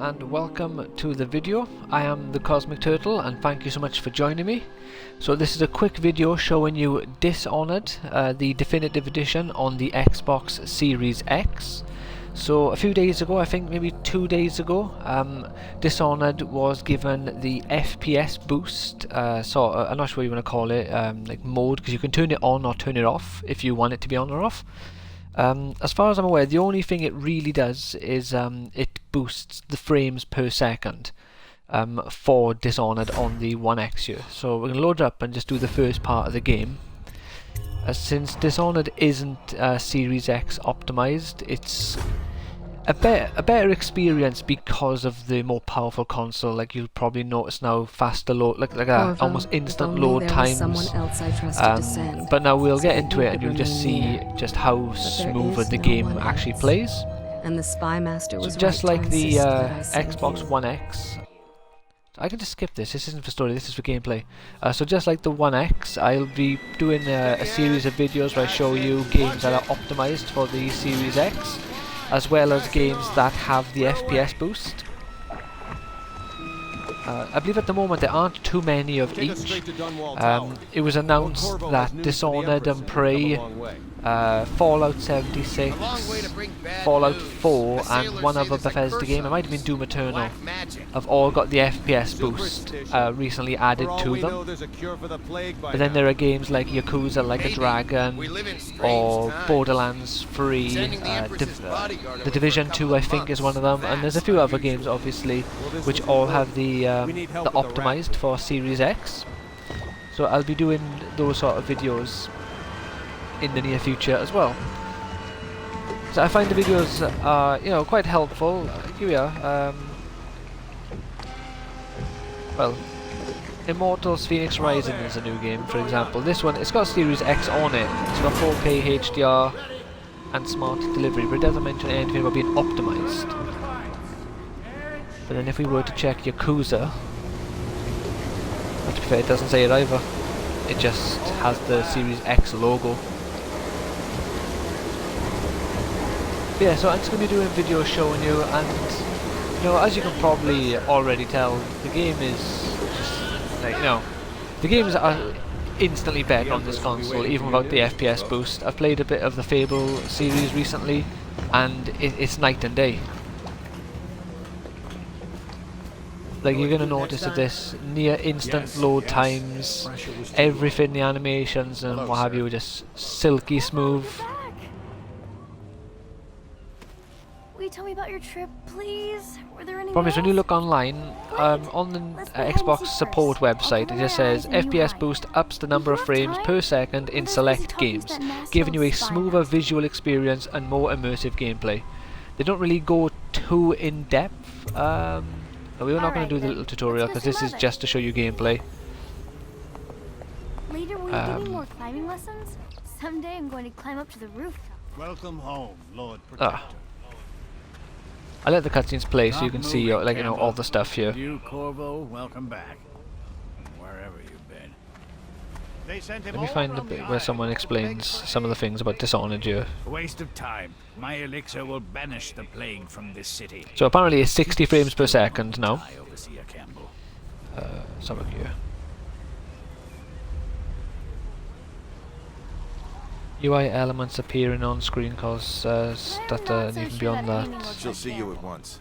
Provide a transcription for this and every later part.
and welcome to the video. I am the Cosmic Turtle and thank you so much for joining me. So this is a quick video showing you Dishonored, the definitive edition on the Xbox Series X. So a few days ago, I think maybe 2 days ago, Dishonored was given the FPS boost, I'm not sure what you want to call it, like mode, because you can turn it on or turn it off if you want it to be on or off. As far as I'm aware, the only thing it really does is it boosts the frames per second for Dishonored on the One X here. So we're going to load it up and just do the first part of the game. Since Dishonored isn't Series X optimized, it's a better experience because of the more powerful console. Like you'll probably notice now, faster load, like almost instant load times. But now we'll get into it, and you'll just see just how smooth the game actually plays. And the spy master was just right like to the insist that I save Xbox you. One X. I can just skip this. This isn't for story. This is for gameplay. So just like the One X, I'll be doing a series of videos where I show you games that are optimized for the Series X, as well as games that have the FPS boost. I believe at the moment there aren't too many of each. It was announced that Dishonored and Prey, Fallout 76, Fallout 4 and one other Bethesda game, it might have been Doom Eternal, have all got the FPS boost recently added to them. But then there are games like Yakuza Like a Dragon or Borderlands 3, The Division 2 I think is one of them, and there's a few other games obviously which all have the optimized for Series X. So I'll be doing those sort of videos in the near future as well. So I find the videos are, quite helpful. Here we are. Well, Immortals Phoenix Rising is a new game, for example. This one, it's got Series X on it. It's got 4K HDR and smart delivery, but it doesn't mention anything about being optimized. But then if we were to check Yakuza, to be fair, it doesn't say it either. It just has the Series X logo. But yeah, so I'm just going to be doing videos showing you, and as you can probably already tell, the game is just like, the games are instantly better on this console, even without the FPS boost. I've played a bit of the Fable series recently, and it's night and day. Like, you're going to notice that this near instant load times, everything, the animations and what have you, are just silky smooth. Will you tell me about your trip, please? Were there any Problem is, when you whales? look online, on the Xbox support website, it just says FPS boost ups the number of frames per second in select games, giving you a smoother visual experience and more immersive gameplay. They don't really go too in depth. We're not going to do the little tutorial because this is just to show you gameplay. Later, will you give me more climbing lessons? Someday I'm going to climb up to the rooftop. Welcome home, Lord Protector. I let the cutscenes play so you can see, all the stuff here. You, Corvo, welcome back. Wherever you've been. They sent him Let me find the bit where someone explains some of the things about Dishonored here. Waste of time. My elixir will banish the plague from this city. So apparently it's 60 frames per second now. I overseer Campbell. Let's have a look here. UI elements appearing on screen cause that even beyond that. She'll see you at once.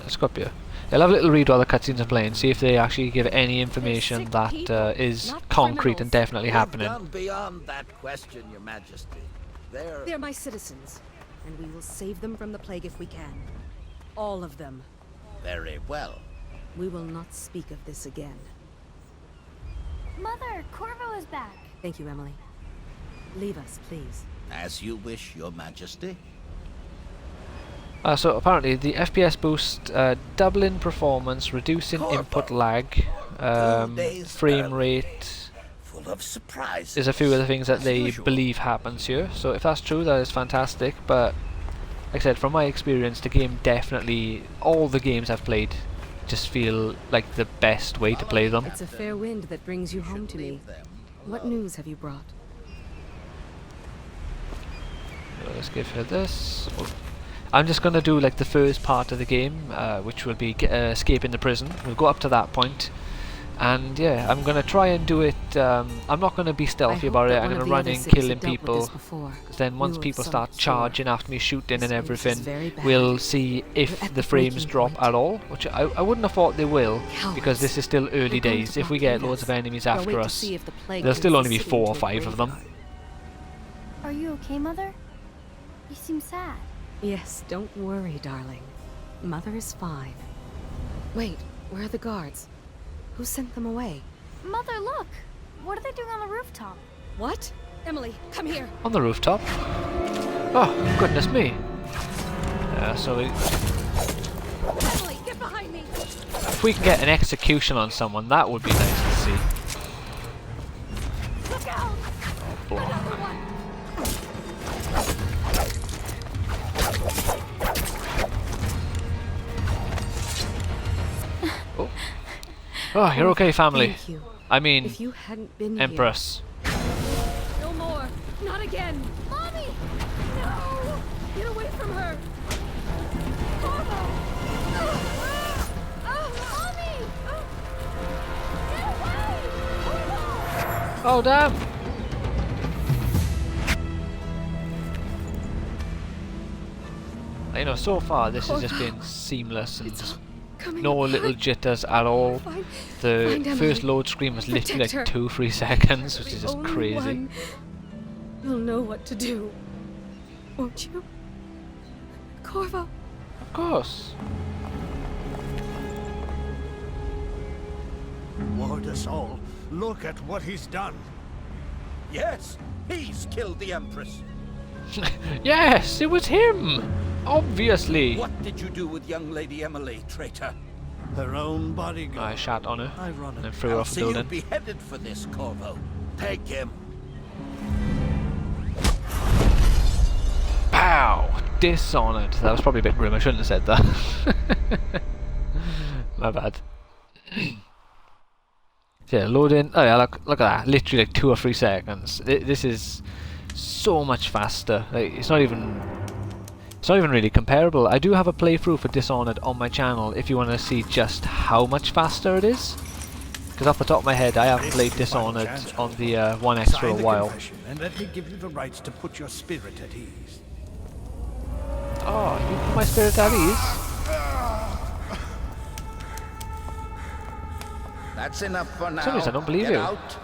Let's go up here. I'll have a little read while the cutscenes are playing, see if they actually give any information that is concrete and definitely happening. Gone beyond that question, Your Majesty. They're my citizens, and we will save them from the plague if we can. All of them. Very well. We will not speak of this again. Mother, Corvo is back. Thank you, Emily. Leave us, please. As you wish, Your Majesty. So apparently the FPS boost, doubling performance, reducing input lag, frame rate. Full of surprises. There's a few other things that they believe happens here. So if that's true, that is fantastic. But like I said, from my experience, the game definitely, all the games I've played, just feel like the best way to play them. It's a fair wind that brings you home to me. What news have you brought? Let's give her this. I'm just gonna do like the first part of the game, which will be escaping the prison. We'll go up to that point, and yeah, I'm gonna try and do it. I'm not gonna be stealthy about it. I'm gonna run in killing people. Because then once people start charging after me, shooting and everything, we'll see if the frames drop at all. Which I wouldn't have thought they will, because this is still early days. If we get loads of enemies after us, there'll still only be 4 or 5 of them. Are you okay, Mother? You seem sad. Yes, don't worry, darling. Mother is fine. Wait, where are the guards? Who sent them away? Mother, look! What are they doing on the rooftop? What? Emily, come here. On the rooftop? Oh, goodness me. So Emily, get behind me. if we can get an execution on someone, that would be nice to see. Look out! Oh, block. Another one. Oh, you're okay, family. Thank you. I mean, If you hadn't been Empress. here. No more. Not again. Mommy! No! Get away from her. Corvo! Mommy! Get away! Corvo! Oh, damn! You know, so far this has just been seamless and just no little jitters at all. The first load screen was literally like 2-3 seconds, which is just crazy. You'll know what to do, won't you? Corvo. Of course. Ward us all. Look at what he's done. Yes, he's killed the Empress. Yes, it was him! Obviously! What did you do with young Lady Emily, traitor? Her own bodyguard. I shot on her Ironic. and then threw her I'll off the see you building. beheaded for this, Corvo. Take him. Pow! Dishonored. That was probably a bit grim, I shouldn't have said that. My bad. Yeah, load in. Oh yeah, look at that. Literally like 2 or 3 seconds. This is so much faster. Like, it's not even really comparable. I do have a playthrough for Dishonored on my channel if you want to see just how much faster it is. Because off the top of my head, I haven't played Dishonored on the One X for a while. And let me give you the rights to put your spirit at ease. Oh, you put my spirit at ease? That's enough for now. For some reason, I don't believe Get you. out.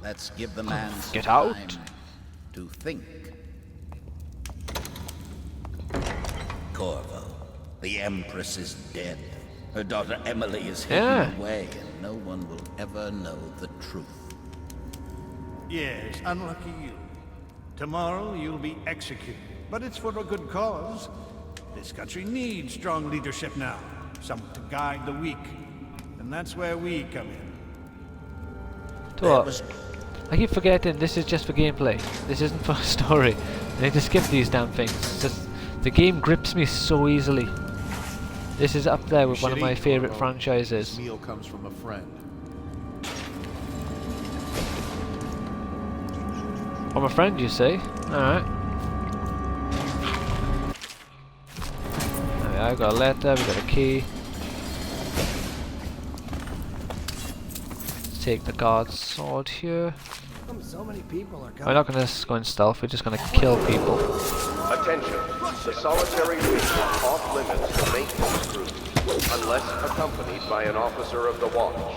Let's give the man some Get out. time to think. Corvo, the Empress is dead. Her daughter Emily is hidden away, and no one will ever know the truth. Yes, unlucky you. Tomorrow you'll be executed. But it's for a good cause. This country needs strong leadership now. Someone to guide the weak. And that's where we come in. I keep forgetting this is just for gameplay. This isn't for a story. I need to skip these damn things. It's just, the game grips me so easily. This is up there with one of my favourite franchises. This meal comes from a friend. From a friend, you say? Alright. I got a letter, we got a key. Let's take the guard's sword here. So many people are We're not going to go in stealth, we're just going to kill people. Attention, the solitary wing is off limits to maintenance crews, unless accompanied by an officer of the watch.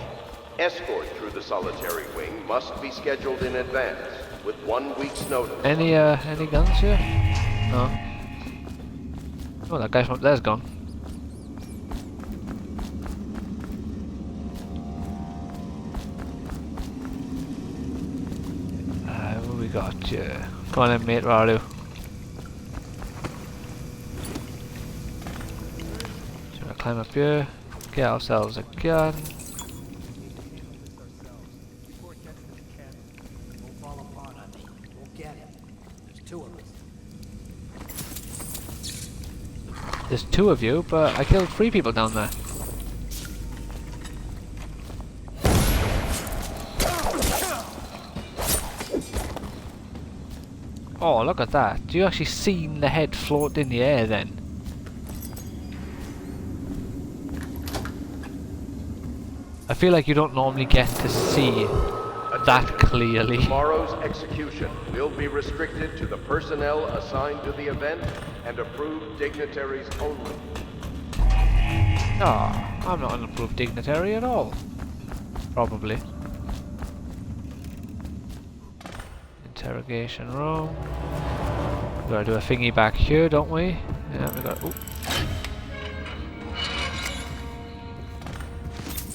Escort through the solitary wing must be scheduled in advance, with 1 week's notice. Any guns here? No. Oh, that guy from up there's gone. What we got here? Come on then, mate, Ralu. So we're gonna climb up here, get ourselves a gun. There's 2 of you, but I killed 3 people down there. Oh, look at that. Do you actually seen the head float in the air then? I feel like you don't normally get to see that clearly. Tomorrow's execution will be restricted to the personnel assigned to the event and approved dignitaries only. No, I'm not an approved dignitary at all. Probably. Interrogation room. We gotta do a thingy back here, don't we? Yeah, we got. Ooh.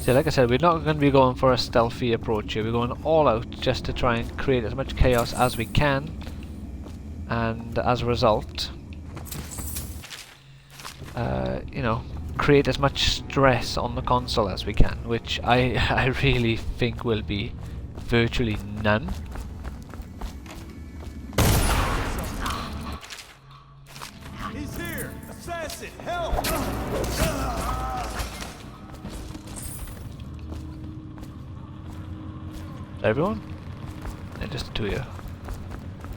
So, like I said, we're not going to be going for a stealthy approach here. We're going all out just to try and create as much chaos as we can, and as a result, you know, create as much stress on the console as we can, which I really think will be virtually none. He's here! Assassin, help! Everyone? Yeah, just the two of you.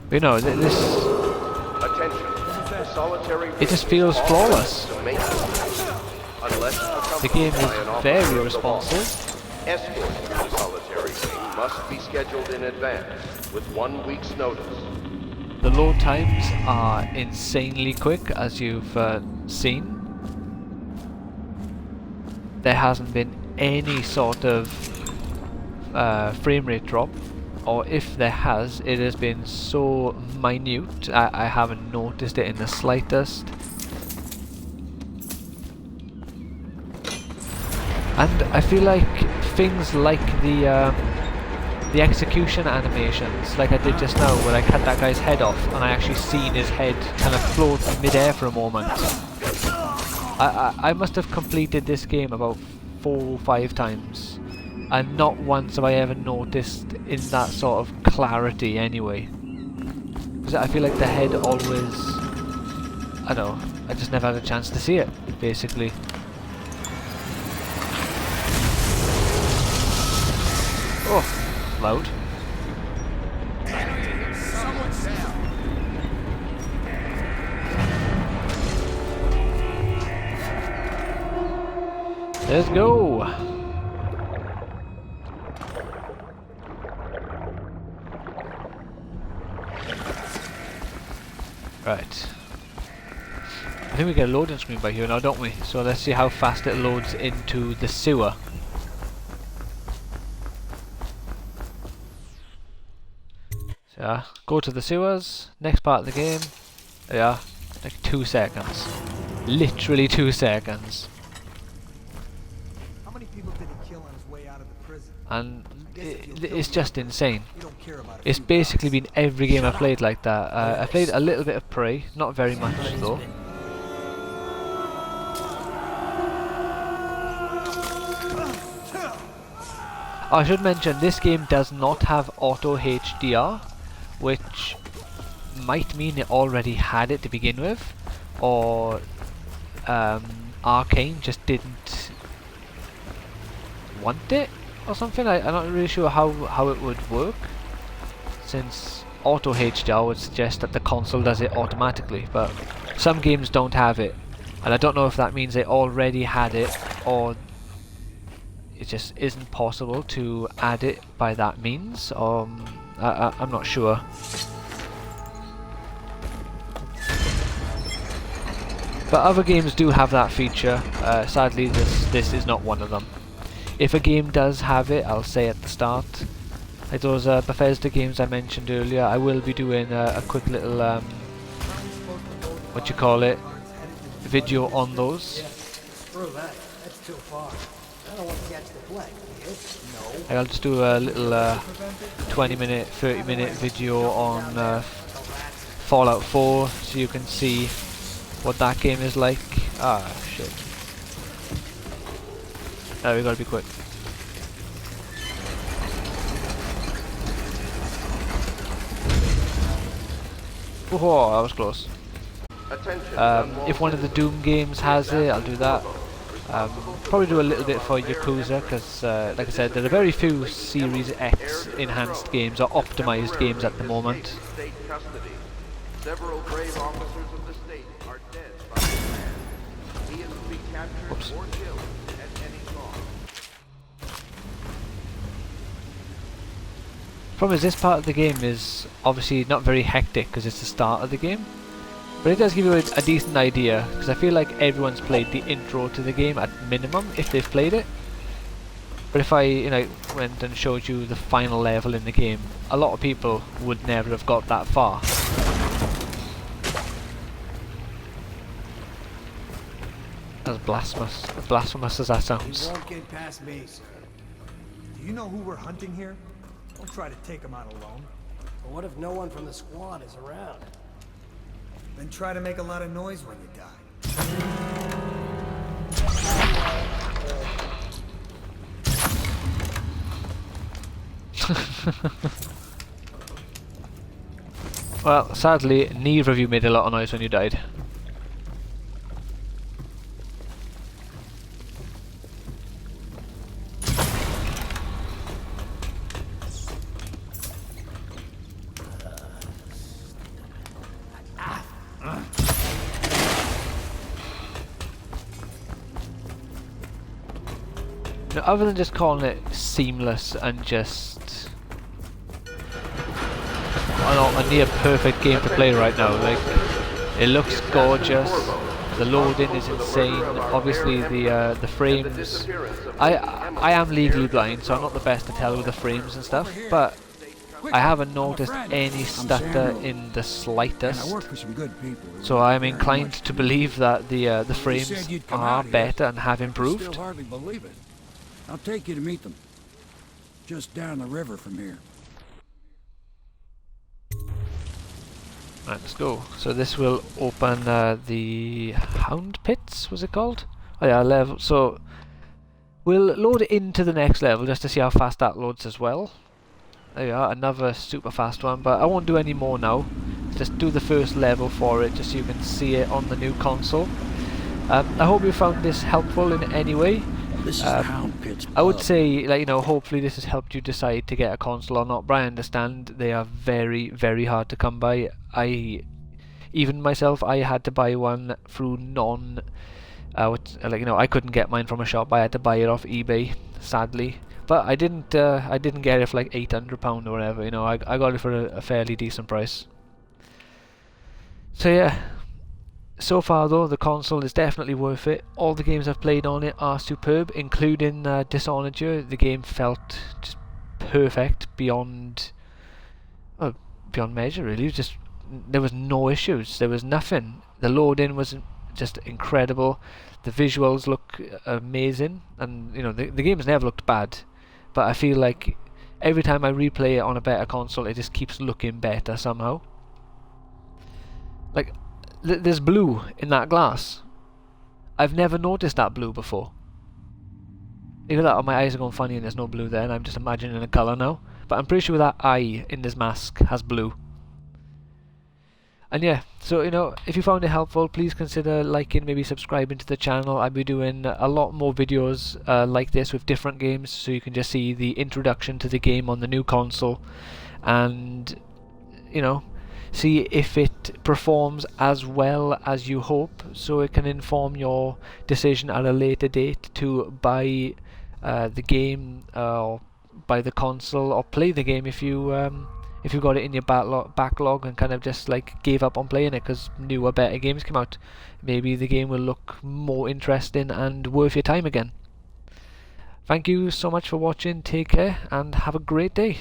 But, you know, this... Attention. The solitary It just feels wing flawless. to make unless The game accompanied by an is officer very of the responsive. watch. Escort to the solitary wing must be scheduled in advance with 1 week's notice. The load times are insanely quick, as you've seen. There hasn't been any sort of frame rate drop, or if there has, it has been so minute I haven't noticed it in the slightest. And I feel like things like the execution animations, like I did just now, where I cut that guy's head off and I actually seen his head kind of float in mid-air for a moment. I must have completed this game about 4 or 5 times, and not once have I ever noticed in that sort of clarity anyway. Because I feel like the head always... I don't know, I just never had a chance to see it, basically. Oh, loud. Let's go! Right. I think we get a loading screen by here now, don't we? So let's see how fast it loads into the sewer. So yeah, go to the sewers, next part of the game. Yeah, like 2 seconds. Literally 2 seconds. How many people did he kill on his way out of the prison? And it's just insane. It's basically been every game I've played like that. I played a little bit of Prey, not very much though. I should mention this game does not have auto HDR, which might mean it already had it to begin with, or Arcane just didn't want it or something. I'm not really sure how it would work, since auto HDR would suggest that the console does it automatically, but some games don't have it, and I don't know if that means they already had it or it just isn't possible to add it by that means. I'm not sure. But other games do have that feature. Sadly, this is not one of them. If a game does have it, I'll say at the start. Like those Bethesda games I mentioned earlier, I will be doing a quick little video on those. Screw that. That's too far. I don't want to catch the plague. No. I'll just do a little 20-minute, 30-minute video on Fallout 4, so you can see what that game is like. Ah, shit. Oh, we gotta be quick. Oh, that was close. If one of the Doom games has it, I'll do that. Probably do a little bit for Yakuza, because like I said, there are very few Series X enhanced games or optimized games at the moment. Several brave officers of the state are dead by his hand. He is to be captured or killed at any cost. Problem is, this part of the game is obviously not very hectic because it's the start of the game. But it does give you a decent idea, because I feel like everyone's played the intro to the game at minimum, if they've played it. But if I, went and showed you the final level in the game, a lot of people would never have got that far. As blasphemous as that sounds. You won't get past me, sir. Do you know who we're hunting here? Don't try to take him out alone. But what if no one from the squad is around? Then try to make a lot of noise when you die. Well, sadly, neither of you made a lot of noise when you died. Now, other than just calling it seamless and just a near perfect game to play right now, like, it looks gorgeous, the loading is insane, obviously the frames, I am legally blind, so I'm not the best to tell with the frames and stuff, but I haven't noticed any stutter in the slightest, so I'm inclined to believe that the frames are better and have improved. I'll take you to meet them. Just down the river from here. Right, let's go. So this will open the Hound Pits, was it called? Oh yeah, level. So we'll load it into the next level just to see how fast that loads as well. There you are, another super fast one, but I won't do any more now. Just do the first level for it just so you can see it on the new console. I hope you found this helpful in any way. This is the Hound Pits. I would say, like, hopefully this has helped you decide to get a console or not, but I understand they are very, very hard to come by. Even myself, I had to buy one through I couldn't get mine from a shop. I had to buy it off eBay, sadly. But I didn't get it for like £800 or whatever. I got it for a fairly decent price. So yeah. So far though, the console is definitely worth it. All the games I've played on it are superb, including Dishonored. The game felt just perfect beyond measure, really. There was no issues, there was nothing. The loading was just incredible, the visuals look amazing, and the game has never looked bad, but I feel like every time I replay it on a better console, it just keeps looking better somehow. Like, there's blue in that glass. I've never noticed that blue before. Either that or my eyes are going funny and there's no blue there and I'm just imagining a colour now. But I'm pretty sure that eye in this mask has blue. And yeah, so if you found it helpful, please consider liking, maybe subscribing to the channel. I'll be doing a lot more videos like this with different games, so you can just see the introduction to the game on the new console and see if it performs as well as you hope, so it can inform your decision at a later date to buy the game or buy the console or play the game if you got it in your backlog and kind of just like gave up on playing it because newer, better games came out. Maybe the game will look more interesting and worth your time again. Thank you so much for watching, take care and have a great day.